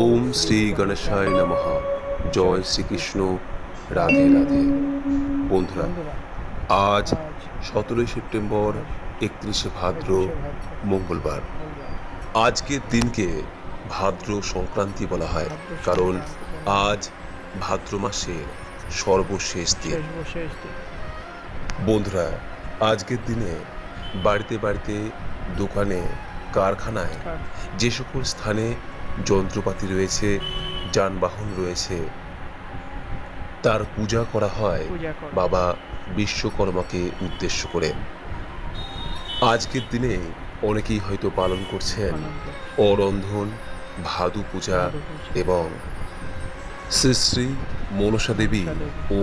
ওম শ্রী গণেশায় নমঃ। জয় শ্রীকৃষ্ণ। রাধে রাধে। বন্ধুরা, আজ 17 সেপ্টেম্বর, 31শে ভাদ্র, মঙ্গলবার। আজকের দিনকে ভাদ্র সংক্রান্তি বলা হয়, কারণ আজ ভাদ্র মাসের সর্বশেষ দিন। বন্ধুরা, আজকের দিনে বাড়িতে বাড়িতে, দোকানে, কারখানায়, যে সকল স্থানে যন্ত্রপাতি রয়েছে, যানবাহন রয়েছে, তার পূজা করা হয় বাবা বিশ্বকর্মাকে উদ্দেশ্য করে। আজকের দিনে অনেকেই হয়তো পালন করছেন অরন্ধন, ভাদু পূজা এবং শ্রী শ্রী মনসা দেবী ও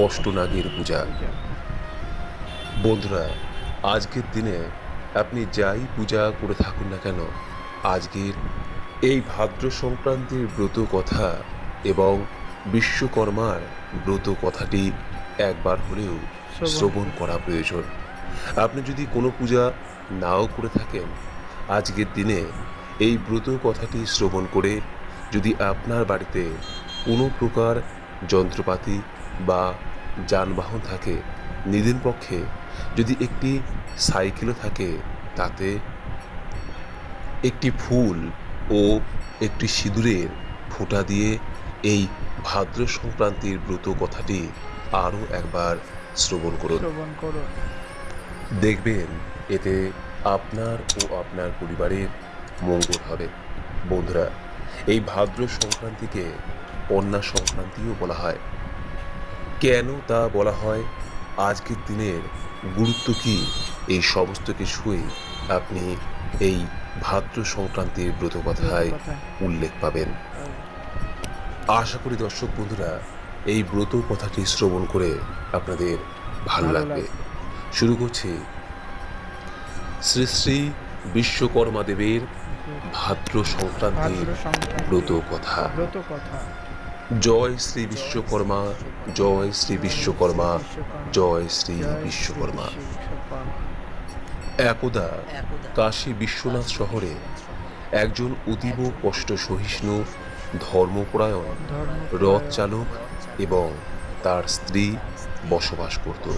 অষ্টনাগের পূজা। বন্ধুরা, আজকের দিনে আপনি যাই পূজা করে থাকুন না কেন, আজকের এই ভাদ্র সংক্রান্তির ব্রত কথা এবং বিশ্বকর্মার ব্রত কথাটি একবার হলেও শ্রবণ করা প্রয়োজন। আপনি যদি কোনো পূজা নাও করে থাকেন, আজকের দিনে এই ব্রত কথাটি শ্রবণ করে যদি আপনার বাড়িতে কোনো প্রকার যন্ত্রপাতি বা যানবাহন থাকে, নিদেন পক্ষে যদি একটি সাইকেলও থাকে, তাতে একটি ফুল ও একটি সিঁদুরের ফোঁটা দিয়ে এই ভাদ্র সংক্রান্তির ব্রত কথাটি আরও একবার শ্রবণ করুন। দেখবেন এতে আপনার ও আপনার পরিবারের মঙ্গল হবে। বন্ধুরা, এই ভাদ্র সংক্রান্তিকে কন্যা সংক্রান্তিও বলা হয়। কেন তা বলা হয়, আজকের দিনের গুরুত্ব কি, এই সমস্ত কিছুই আপনি এই ভাদ্র সংক্রান্তির ব্রত কথায় উল্লেখ পাবেন। আশা করি দর্শক বন্ধুরা, এই ব্রত কথাটি শ্রবণ করে আপনাদের ভালো লাগবে। শুরু করছি শ্রী শ্রী বিশ্বকর্মা দেবের ভাদ্র সংক্রান্তির ব্রত কথা। জয় শ্রী বিশ্বকর্মা, জয় শ্রী বিশ্বকর্মা, জয় শ্রী বিশ্বকর্মা। একদা কাশী বিশ্বনাথ শহরে একজন অতীব কষ্ট সহিষ্ণু, ধর্মপরায়ণ রথ চালক এবং তার স্ত্রী বসবাস করতেন।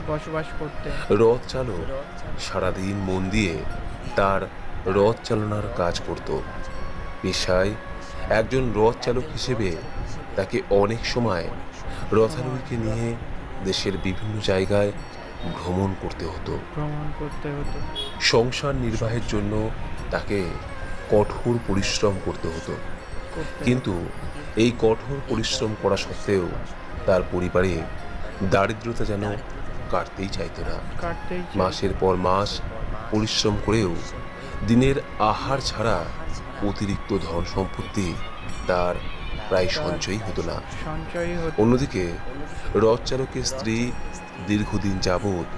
রথ চালক সারাদিন মন দিয়ে তার রথ চালনার কাজ করত। পেশায় একজন রথ চালক হিসেবে তাকে অনেক সময় রথারোহীকে নিয়ে দেশের বিভিন্ন জায়গায় ভ্রমণ করতে হতো। সংসার নির্বাহের জন্য তাকে কঠোর পরিশ্রম করতে হতো। কিন্তু এই কঠোর পরিশ্রম করা সত্ত্বেও তার পরিবারে দারিদ্রতা যেন কাটতেই চাইতো না। মাসের পর মাস পরিশ্রম করেও দিনের আহার ছাড়া অতিরিক্ত ধন সম্পত্তি তার প্রায় সঞ্চয়ই হতো না। অন্যদিকে রথ চালকের স্ত্রী দীর্ঘদিন যাবৎ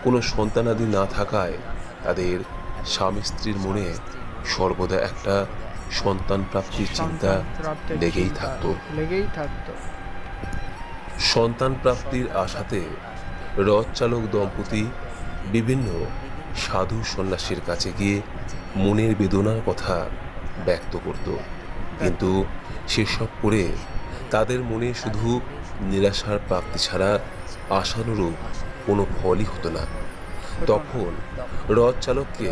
কোনো সন্তানাদি না থাকায় তাদের স্বামী স্ত্রীর মনে সর্বদা একটা সন্তান প্রাপ্তির চিন্তা লেগেই থাকত। সন্তান প্রাপ্তির আশাতে রথ চালক দম্পতি বিভিন্ন সাধু সন্ন্যাসীর কাছে গিয়ে মনের বেদনার কথা ব্যক্ত করত, কিন্তু সেসব করে তাদের মনে শুধু নিরাশার প্রাপ্তি ছাড়া আশানুরূপ কোনো ফলই হতো না। তখন রথ চালককে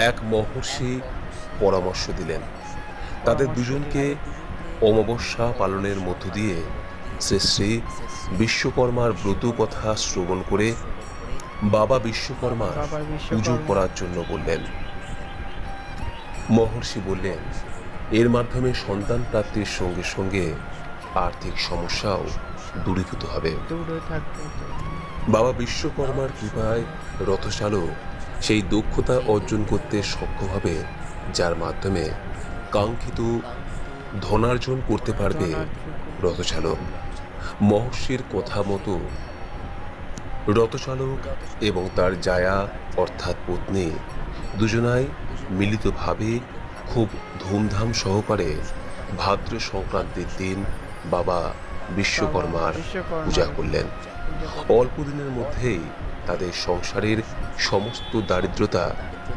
এক মহর্ষি পরামর্শ দিলেন। তাদের দুজনকে অমাবস্যা পালনের মধ্য দিয়ে শ্রী শ্রী বিশ্বকর্মার ব্রত কথা শ্রবণ করে বাবা বিশ্বকর্মার পুজো করার জন্য বললেন। মহর্ষি বললেন, এর মাধ্যমে সন্তান প্রাপ্তির সঙ্গে সঙ্গে আর্থিক সমস্যাও দূরীভূত হবে। বাবা বিশ্বকর্মার কৃপায় রথচালক সেই দক্ষতা অর্জন করতে সক্ষম হবে, যার মাধ্যমে কাঙ্ক্ষিত ধনার্জন করতে পারবে রথচালক। মহর্ষির কথা মতো রথচালক এবং তার জায়া অর্থাৎ পত্নী দুজনাই মিলিতভাবে খুব ধুমধাম সহকারে ভাদ্র সংক্রান্তির দিন বাবা বিশ্বকর্মার পূজা করলেন। অল্প দিনের মধ্যেই তাদের সংসারের সমস্ত দারিদ্রতা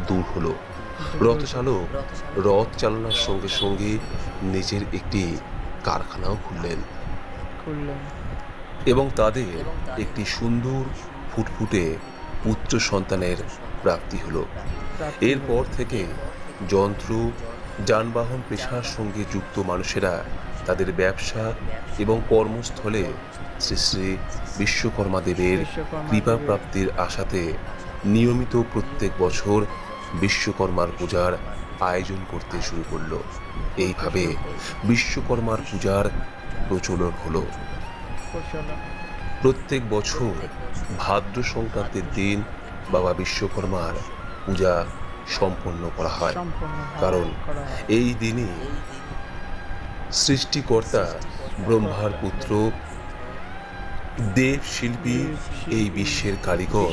দূর হলো। রথচালক রথ চালনার সঙ্গে সঙ্গে নিজের একটি কারখানাও খুললেন এবং তাদের একটি সুন্দর ফুটফুটে পুত্র সন্তানের প্রাপ্তি হলো। এরপর থেকে যন্ত্র যানবাহন পেশার সঙ্গে যুক্ত মানুষেরা তাদের ব্যবসা এবং কর্মস্থলে শ্রী শ্রী বিশ্বকর্মা দেবের কৃপা প্রাপ্তির আশাতে নিয়মিত প্রত্যেক বছর বিশ্বকর্মার পূজার আয়োজন করতে শুরু করলো। এইভাবে বিশ্বকর্মার পূজার প্রচলন হলো। প্রত্যেক বছর ভাদ্র সংক্রান্তির দিন বাবা বিশ্বকর্মার পূজা সম্পন্ন করা হয়, কারণ এই দিনই সৃষ্টিকর্তা ব্রহ্মার পুত্র দেব শিল্পী এই বিশ্বের কারিগর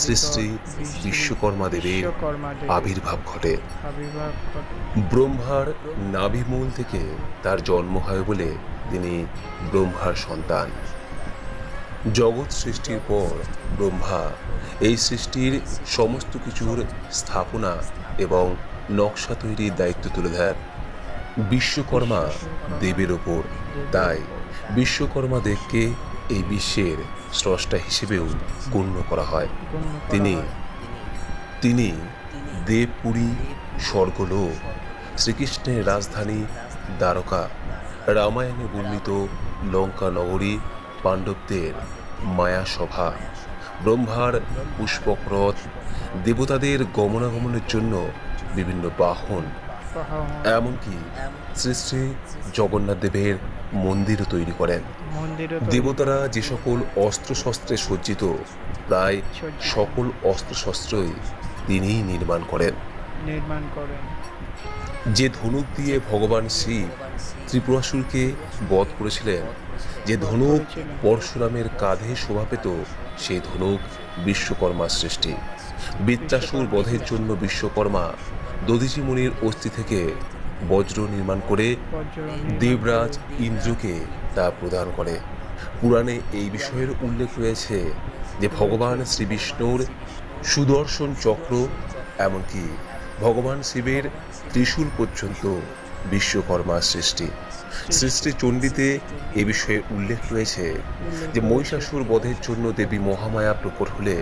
শ্রী শ্রী বিশ্বকর্মা দেবের আবির্ভাব ঘটে। ব্রহ্মার নাভিমূল থেকে তার জন্ম হয় বলে তিনি ব্রহ্মার সন্তান। জগৎ সৃষ্টির পর ব্রহ্মা এই সৃষ্টির সমস্ত কিছুর স্থাপনা এবং নকশা তৈরির দায়িত্ব তুলে দেন বিশ্বকর্মা দেবের ওপর। তাই বিশ্বকর্মা দেবকে এই বিশ্বের স্রষ্টা হিসেবেও গণ্য করা হয়। তিনি দেবপুরী, স্বর্গলোক, শ্রীকৃষ্ণের রাজধানী দ্বারকা, রামায়ণে বর্ণিত লঙ্কা নগরী, পাণ্ডবদের মায়াসভা, ব্রহ্মার পুষ্পক রথ, দেবতাদের গমনাগমনের জন্য বিভিন্ন বাহন, এমনকি শ্রী শ্রী জগন্নাথ দেবের মন্দিরও তৈরি করেন। দেবতারা যে সকল অস্ত্রশস্ত্রে সজ্জিত, প্রায় সকল অস্ত্রশস্ত্রই তিনিই নির্মাণ করেন। যে ধনুক দিয়ে ভগবান শিব ত্রিপুরাসুরকে বধ করেছিলেন, যে ধনুক পরশুরামের কাঁধে শোভা পেত, সেই ধনুক বিশ্বকর্মার সৃষ্টি। বৃত্রাসুর বধের জন্য বিশ্বকর্মা দধিচি মুনির অস্থি থেকে বজ্র নির্মাণ করে দেবরাজ ইন্দ্রকে তা প্রদান করে। পুরাণে এই বিষয়ের উল্লেখ রয়েছে যে ভগবান শ্রী বিষ্ণুর সুদর্শন চক্র, এমনকি ভগবান শিবের ত্রিশূল পর্যন্ত বিশ্বকর্মার সৃষ্টি। শ্রী শ্রী চণ্ডীতে এ বিষয়ে উল্লেখ রয়েছে যে মহিষাসুর বধের জন্য দেবী মহামায়া প্রকট হলে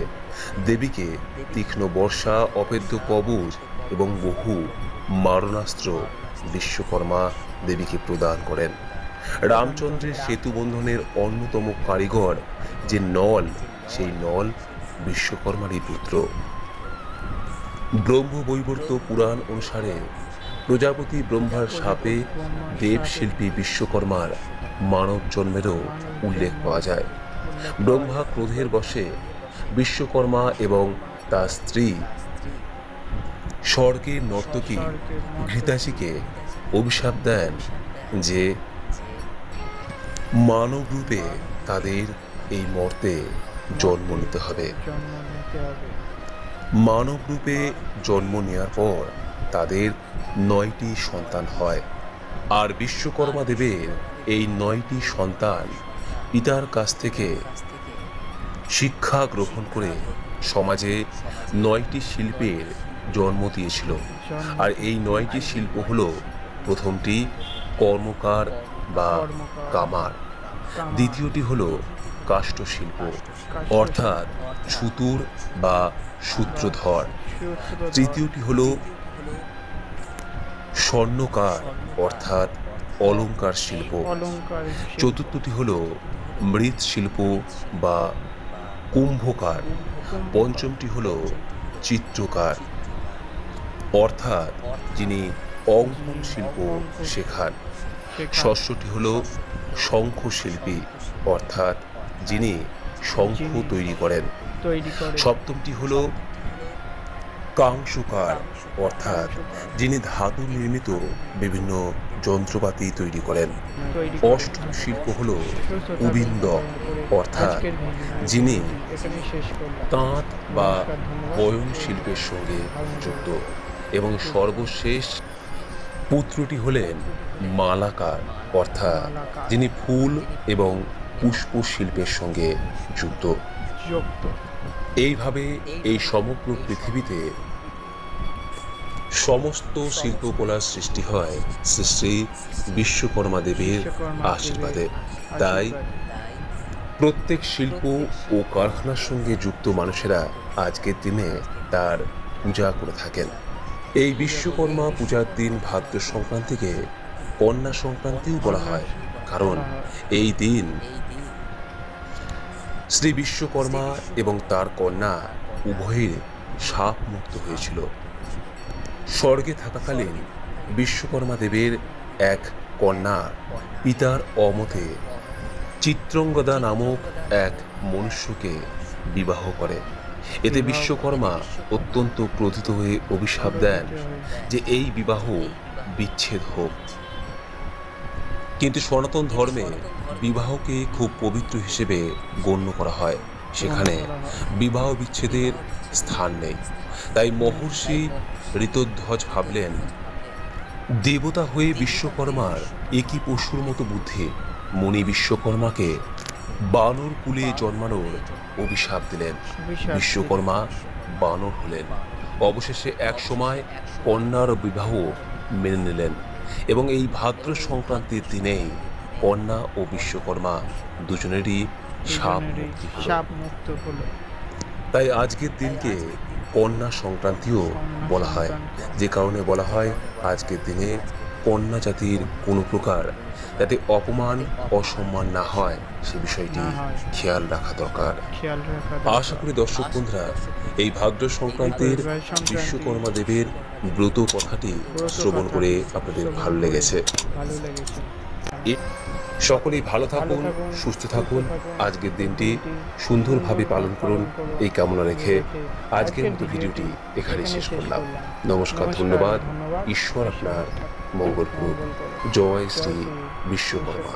দেবীকে তীক্ষ্ণ বর্ষা, অভেদ্য কবচ এবং বহু মারণাস্ত্র বিশ্বকর্মা দেবীকে প্রদান করেন। রামচন্দ্রের সেতু বন্ধনের অন্যতম কারিগর যে নল, সেই নল বিশ্বকর্মারই পুত্র। ব্রহ্মবৈবর্ত পুরাণ অনুসারে প্রজাপতি ব্রহ্মার শাপে দেবশিল্পী বিশ্বকর্মার মানব জন্মেরও উল্লেখ পাওয়া যায়। ব্রহ্মা ক্রোধের বশে বিশ্বকর্মা এবং তার স্ত্রী স্বর্গের নর্তকী ঘৃতাচিকে অভিশাপ দেন যে মানব রূপে তাদের এই মর্তে জন্ম নিতে হবে। মানব রূপে জন্ম নেওয়ার পর তাদের 9টি সন্তান হয়, আর বিশ্বকর্মা দেবের এই 9টি সন্তান পিতার কাছ থেকে শিক্ষা গ্রহণ করে সমাজে 9টি শিল্পের জন্ম দিয়েছিল। আর এই 9টি শিল্প হলো, প্রথমটি কর্মকার বা কামার, দ্বিতীয়টি হলো কাষ্ঠ শিল্প অর্থাৎ ছুতুর বা সূত্রধর, তৃতীয়টি হলো স্বর্ণকার অর্থাৎ অলংকার শিল্প, চতুর্থটি হলো মৃৎ শিল্প বা কুম্ভকার, পঞ্চমটি হলো চিত্রকার অর্থাৎ যিনি অঙ্কন শিল্প শেখান, ষষ্ঠটি হলো শঙ্খ শিল্পী অর্থাৎ যিনি শঙ্খ তৈরি করেন, সপ্তমটি হলো কাংসকার অর্থাৎ যিনি ধাতু নির্মিত বিভিন্ন যন্ত্রপাতি তৈরি করেন, অষ্টম শিল্প হলো কুবিন্দক অর্থাৎ যিনি তাঁত বা বয়ন শিল্পের সঙ্গে যুক্ত, এবং সর্বশেষ পুত্রটি হলেন মালাকার অর্থাৎ যিনি ফুল এবং পুষ্প শিল্পের সঙ্গে যুক্ত। এইভাবে এই সমগ্র পৃথিবীতে সমস্ত শিল্পকলার সৃষ্টি হয় শ্রী শ্রী বিশ্বকর্মা দেবের আশীর্বাদে। তাই প্রত্যেক শিল্প ও কারখানার সঙ্গে যুক্ত মানুষেরা আজকের দিনে তার পূজা করে থাকেন। এই বিশ্বকর্মা পূজার দিন ভাদ্র সংক্রান্তিকে কন্যা সংক্রান্তিও বলা হয়, কারণ এই দিন শ্রী বিশ্বকর্মা এবং তার কন্যা উভয়ের শাপ মুক্ত হয়েছিল। স্বর্গে থাকাকালীন বিশ্বকর্মা দেবের এক কন্যা পিতার অমতে চিত্রঙ্গদা নামক এক মনুষ্যকে বিবাহ করে। এতে বিশ্বকর্মা অত্যন্ত ক্রোধিত হয়ে অভিশাপ দেন যে এই বিবাহ বিচ্ছেদ হোক। কিন্তু সনাতন ধর্মে বিবাহকে খুব পবিত্র হিসেবে গণ্য করা হয়, সেখানে বিবাহ বিচ্ছেদের স্থান নেই। তাই মহর্ষি ঋতধ্বজ ভাবলেন, দেবতা হয়ে বিশ্বকর্মার একই পশুর মতো বুদ্ধি, মুনি বিশ্বকর্মাকে বানর কুলে জন্মানোর অভিশাপ দিলেন। বিশ্বকর্মা বানর হলেন। অবশেষে এক সময় কন্যার বিবাহ মেনে নিলেন এবং এই ভাদ্র সংক্রান্তির দিনেই কন্যা ও বিশ্বকর্মা দুজনেরই শাপ মুক্ত হলো। তাই আজকের দিনকে কন্যা সংক্রান্তিও বলা হয়, যে কারণে বলা হয় আজকের দিনে কন্যা জাতির কোনো প্রকার যাতে অপমান অসম্মান না হয় সে বিষয়টি খেয়াল রাখা দরকার। আশা করি দর্শক বন্ধুরা এই ভাদ্র সংক্রান্তির বিশ্বকর্মা দেবের ব্রত কথাটি শ্রবণ করে আপনাদের ভালো লেগেছে। সকলেই ভালো থাকুন, সুস্থ থাকুন, আজকের দিনটি সুন্দরভাবে পালন করুন এই কামনা রেখে আজকের মতো ভিডিওটি এখানে শেষ করলাম। নমস্কার, ধন্যবাদ। ঈশ্বর আপনার মঙ্গল করুন। জয় শ্রী বিশ্বকর্মা।